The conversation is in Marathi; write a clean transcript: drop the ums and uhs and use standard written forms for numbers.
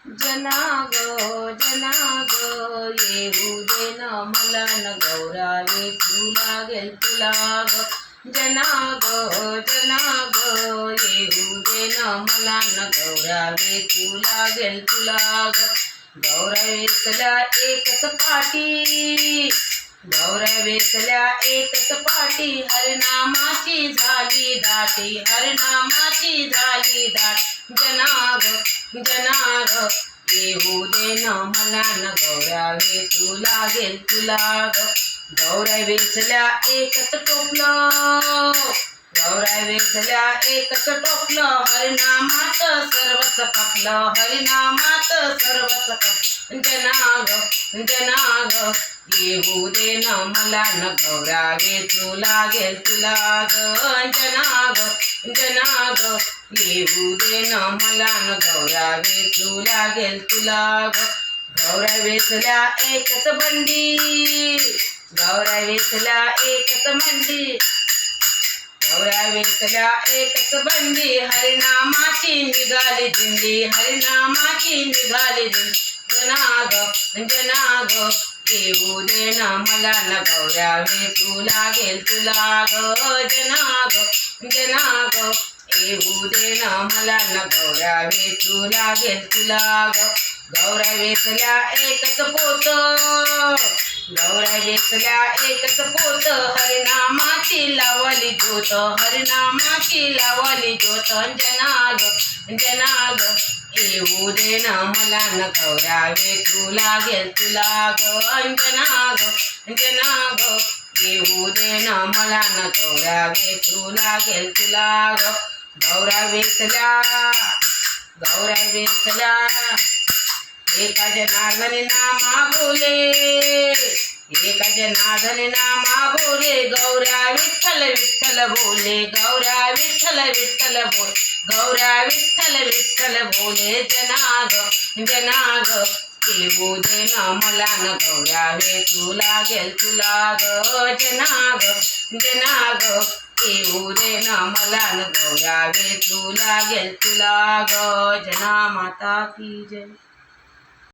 जना ग येऊ दे न मला न गौरा वेचू लागेल तुला ग जना ग येऊ दे न मला न गौरा वेचू लागेल तुला ग गौरा वेचल्या एकच पाटी गौरा वेचल्या एकच पाटी हरिनामाची झाली दाटी हरिनामाची झाली दाट जना ग येऊ दे न मला न गौरा वेचू लागेल तुला ग गौरा वेचल्या एकच टोपलं गौरा वेचल्या एकच टोपलं हरिनामात सर्वच खपलं हरिनामात सर्वच खपलं जना ग येऊ दे न मला न गौरा वेचू लागेल तुला ग जना ग येऊ दे न मला न गौरा वेचू लागेल तुला ग गौरा वेचल्या एकच बंडी गौरा वेचल्या एकच मंडी गौरा वेचल्या एकच बंडी हरिनामाची निघाली दिंडी हरिनामाची निघाली दिंडी जना ग येऊ दे न मला न गौरा वेचू लागेल तुला ग जना ग येऊ दे न मला न गौरा वेचू लागेल तुला ग गौरा वेचल्या एकच पोत गौरा वेचल्या एकच पोत हरिनामाची लावली ज्योत हरिनामाची लावली ज्योत जना ग येऊ दे न मला न गौरा वेचू लागेल तुला ग जना ग येऊ दे न मला न गौरा वेचू लागेल तुला ग गौरा वेचल्या एका जनार्दनी नामा बोले गौरा विठ्ठल बोले गौरा विठ्ठल बोले जना ग येऊ दे न मला न गौरा वेचू लागेल तुला ग जना ग येऊ दे न मला न गौरा वेचू लागेल तुला ग जना माता की जय।